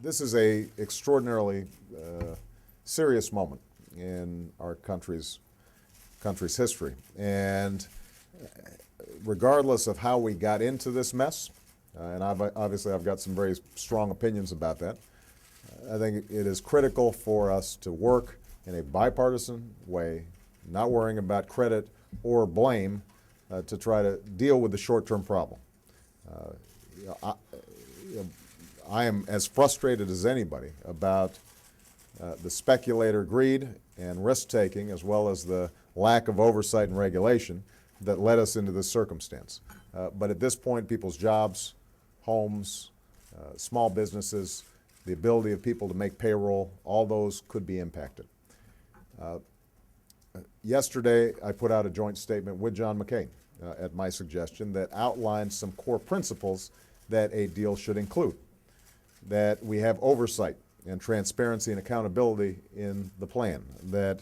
This is a extraordinarily serious moment in our country's history, and regardless of how we got into this mess, and obviously I've got some very strong opinions about that, I think it is critical for us to work in a bipartisan way, not worrying about credit or blame, to try to deal with the short-term problem. I am as frustrated as anybody about the speculator greed and risk-taking, as well as the lack of oversight and regulation that led us into this circumstance. But at this point, people's jobs, homes, small businesses, the ability of people to make payroll, all those could be impacted. Yesterday, I put out a joint statement with John McCain at my suggestion that outlined some core principles that a deal should include, that we have oversight and transparency and accountability in the plan, that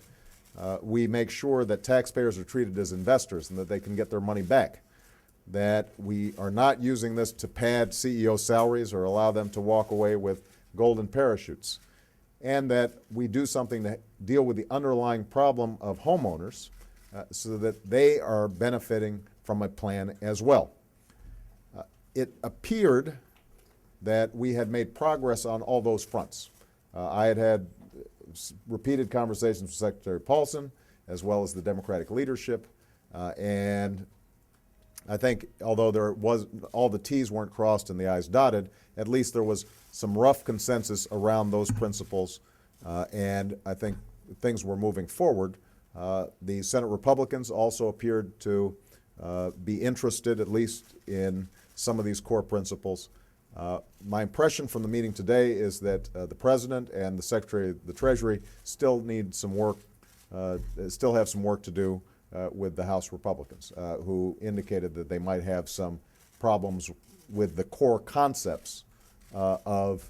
we make sure that taxpayers are treated as investors and that they can get their money back, that we are not using this to pad CEO salaries or allow them to walk away with golden parachutes, and that we do something to deal with the underlying problem of homeowners so that they are benefiting from a plan as well. It appeared that we had made progress on all those fronts. I had repeated conversations with Secretary Paulson, as well as the Democratic leadership, and I think although there was all the T's weren't crossed and the I's dotted, at least there was some rough consensus around those principles, and I think things were moving forward. The Senate Republicans also appeared to be interested, at least, in some of these core principles. My impression from the meeting today is that the President and the Secretary of the Treasury still need some work, still have some work to do with the House Republicans, who indicated that they might have some problems with the core concepts of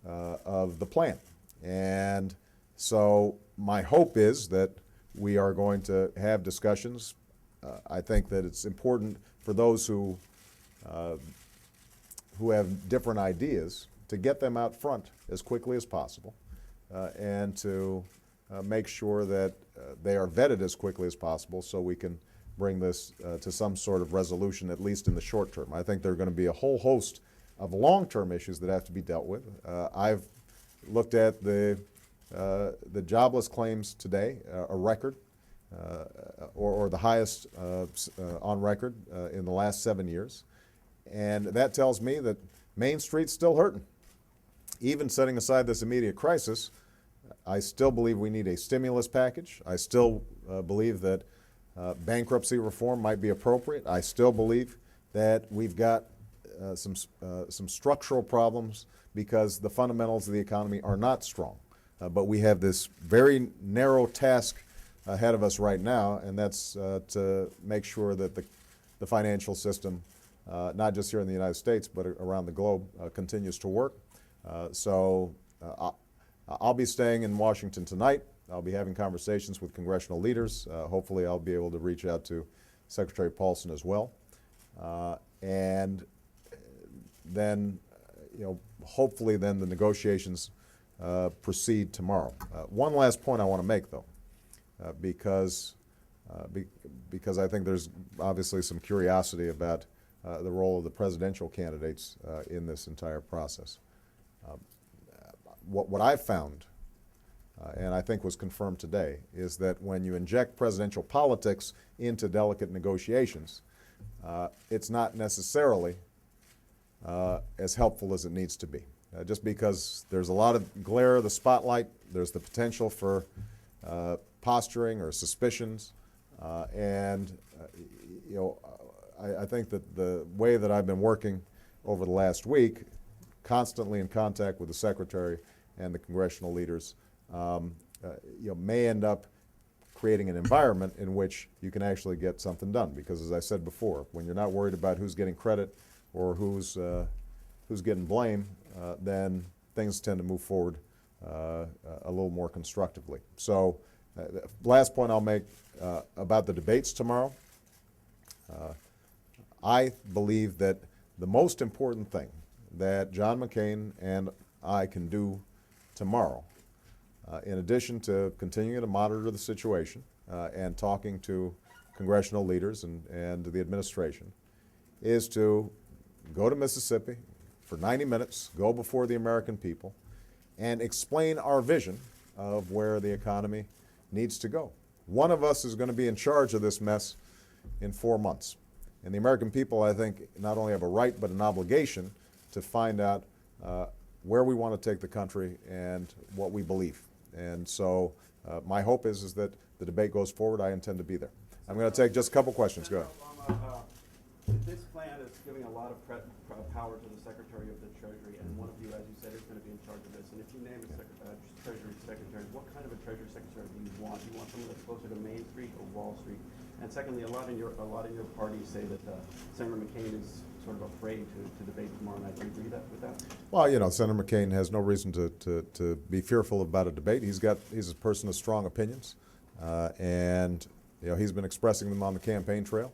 the plan. And so my hope is that we are going to have discussions. I think that it's important for those who have different ideas to get them out front as quickly as possible, and to make sure that they are vetted as quickly as possible so we can bring this to some sort of resolution, at least in the short term. I think there are going to be a whole host of long-term issues that have to be dealt with. I've looked at the jobless claims today, a record, or the highest on record in the last 7 years. And that tells me that Main Street's still hurting. Even setting aside this immediate crisis, I still believe we need a stimulus package. I still believe that bankruptcy reform might be appropriate. I still believe that we've got some structural problems because the fundamentals of the economy are not strong. But we have this very narrow task ahead of us right now, and that's to make sure that the financial system, not just here in the United States, but around the globe, continues to work. So I'll be staying in Washington tonight. I'll be having conversations with congressional leaders. Hopefully I'll be able to reach out to Secretary Paulson as well. And then, hopefully then the negotiations proceed tomorrow. One last point I want to make, though, because I think there's obviously some curiosity about the role of the presidential candidates in this entire process. What I've found, and I think was confirmed today, is that when you inject presidential politics into delicate negotiations, it's not necessarily as helpful as it needs to be. Just because there's a lot of glare of the spotlight, there's the potential for posturing or suspicions, and I think that the way that I've been working over the last week, constantly in contact with the Secretary and the congressional leaders, may end up creating an environment in which you can actually get something done. Because as I said before, when you're not worried about who's getting credit or who's getting blame, then things tend to move forward a little more constructively. So last point I'll make about the debates tomorrow. I believe that the most important thing that John McCain and I can do tomorrow, in addition to continuing to monitor the situation and talking to congressional leaders and the administration, is to go to Mississippi for 90 minutes, go before the American people, and explain our vision of where the economy needs to go. One of us is going to be in charge of this mess in 4 months. And the American people, I think, not only have a right but an obligation to find out where we want to take the country and what we believe. And so my hope is that the debate goes forward. I intend to be there. I'm going to take just a couple questions. Go ahead. This plan is giving a lot of power to the Secretary of the Treasury, and one of you, as you said, is going to be in charge of this. And if you name a Treasury Secretary, what kind of a Treasury Secretary do you want? Do you want someone that's closer to Main Street or Wall Street? And secondly, a lot in your party say that Senator McCain is sort of afraid to debate tomorrow night. Do you agree with that? Well, you know, Senator McCain has no reason to be fearful about a debate. He's a person of strong opinions, and you know, he's been expressing them on the campaign trail.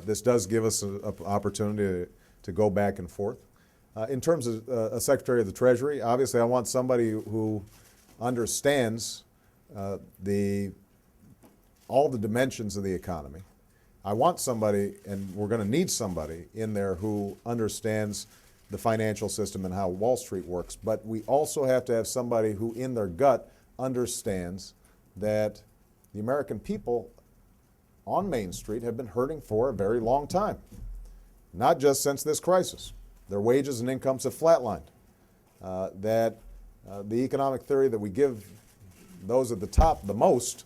This does give us an opportunity to go back and forth. In terms of a Secretary of the Treasury, obviously I want somebody who understands all the dimensions of the economy. I want somebody, and we're going to need somebody in there who understands the financial system and how Wall Street works, but we also have to have somebody who in their gut understands that the American people on Main Street have been hurting for a very long time, not just since this crisis. Their wages and incomes have flatlined. The economic theory that we give those at the top the most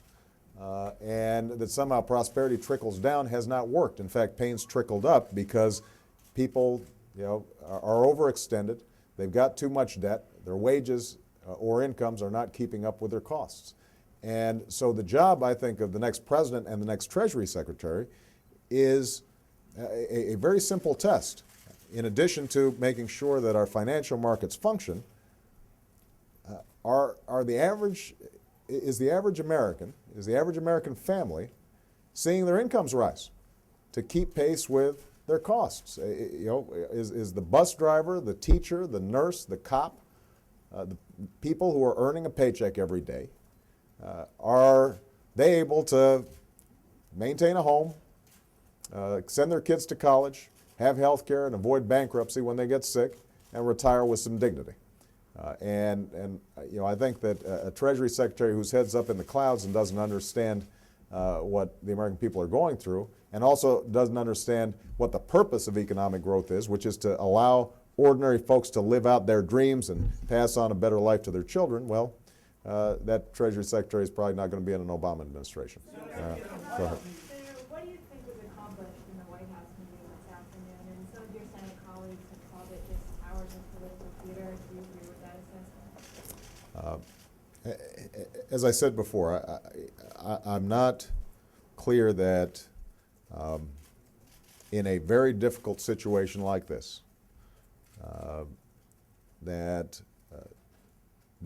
and that somehow prosperity trickles down has not worked. In fact, pain's trickled up because people, you know, are overextended. They've got too much debt. Their wages or incomes are not keeping up with their costs. And so the job, I think, of the next president and the next Treasury Secretary is a very simple test. In addition to making sure that our financial markets function, is the average American family seeing their incomes rise to keep pace with their costs? You know, is the bus driver, the teacher, the nurse, the cop, the people who are earning a paycheck every day, are they able to maintain a home, send their kids to college, have health care, and avoid bankruptcy when they get sick, and retire with some dignity? And you know, I think that a Treasury Secretary whose head's up in the clouds and doesn't understand what the American people are going through, and also doesn't understand what the purpose of economic growth is, which is to allow ordinary folks to live out their dreams and pass on a better life to their children, well, that Treasury Secretary is probably not going to be in an Obama administration. Go ahead. Senator, what do you think was accomplished in the White House meeting this afternoon? And some of your Senate colleagues have called it just hours of political theater. Do you agree with that assessment? As I said before, I'm not clear that in a very difficult situation like this, that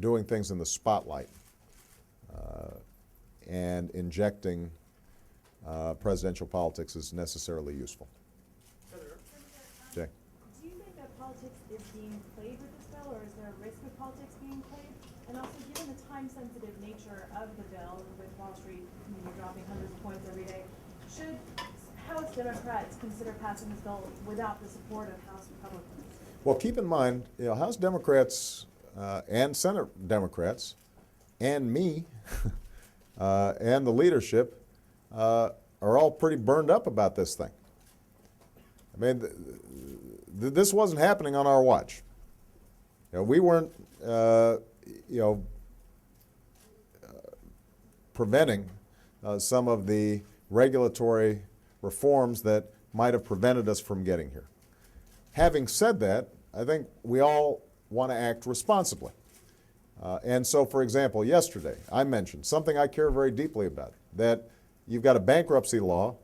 doing things in the spotlight and injecting presidential politics is necessarily useful. Jay. Do you think that politics is being played with this bill, or is there a risk of politics being played? And also, given the time-sensitive nature of the bill, with Wall Street dropping hundreds of points every day, should House Democrats consider passing this bill without the support of House Republicans? Well, keep in mind, you know, House Democrats and Senate Democrats and me and the leadership are all pretty burned up about this thing. I mean, this wasn't happening on our watch. You know, we weren't, preventing some of the regulatory reforms that might have prevented us from getting here. Having said that, I think we all want to act responsibly. And so, for example, yesterday I mentioned something I care very deeply about, that you've got a bankruptcy law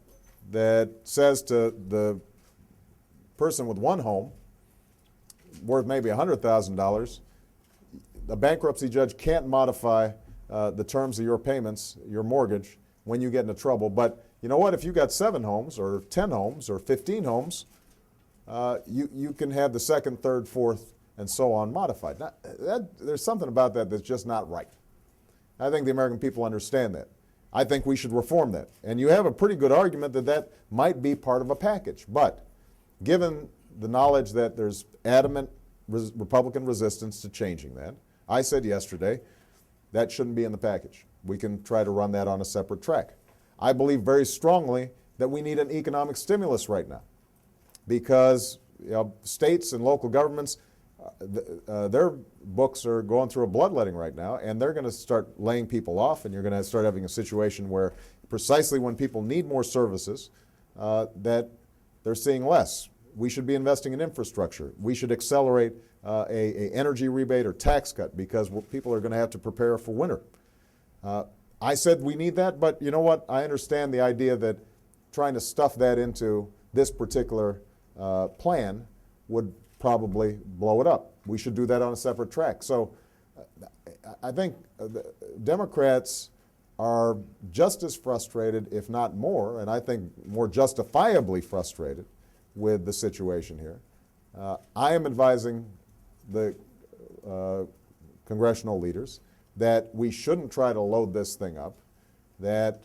that says to the person with one home worth maybe $100,000, a bankruptcy judge can't modify the terms of your payments, your mortgage, when you get into trouble. But you know what? If you've got 7 homes or 10 homes or 15 homes, you can have the second, third, fourth, and so on modified. Now, there's something about that that's just not right. I think the American people understand that. I think we should reform that. And you have a pretty good argument that that might be part of a package. But given the knowledge that there's adamant Republican resistance to changing that, I said yesterday that shouldn't be in the package. We can try to run that on a separate track. I believe very strongly that we need an economic stimulus right now because states and local governments, their books are going through a bloodletting right now, and they're going to start laying people off, and you're going to start having a situation where precisely when people need more services, that they're seeing less. We should be investing in infrastructure. We should accelerate a energy rebate or tax cut because people are going to have to prepare for winter. I said we need that, but you know what? I understand the idea that trying to stuff that into this particular plan would probably blow it up. We should do that on a separate track. So I think the Democrats are just as frustrated, if not more, and I think more justifiably frustrated with the situation here. I am advising the congressional leaders that we shouldn't try to load this thing up, that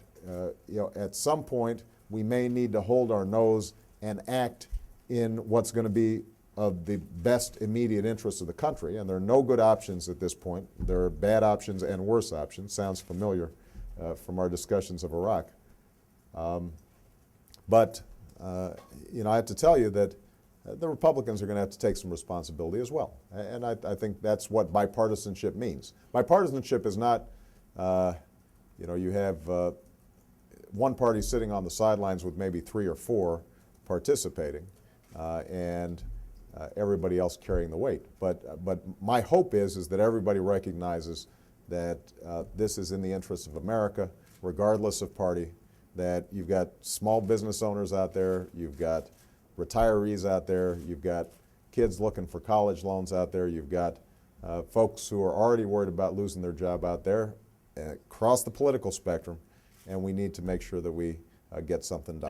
at some point we may need to hold our nose and act in what's going to be of the best immediate interests of the country, and there are no good options at this point. There are bad options and worse options. Sounds familiar from our discussions of Iraq. But I have to tell you that the Republicans are going to have to take some responsibility as well. And I think that's what bipartisanship means. Bipartisanship is not, you have one party sitting on the sidelines with maybe 3 or 4 participating, and everybody else carrying the weight. But my hope is that everybody recognizes that this is in the interest of America, regardless of party, that you've got small business owners out there, you've got retirees out there, you've got kids looking for college loans out there, you've got folks who are already worried about losing their job out there across the political spectrum, and we need to make sure that we get something done.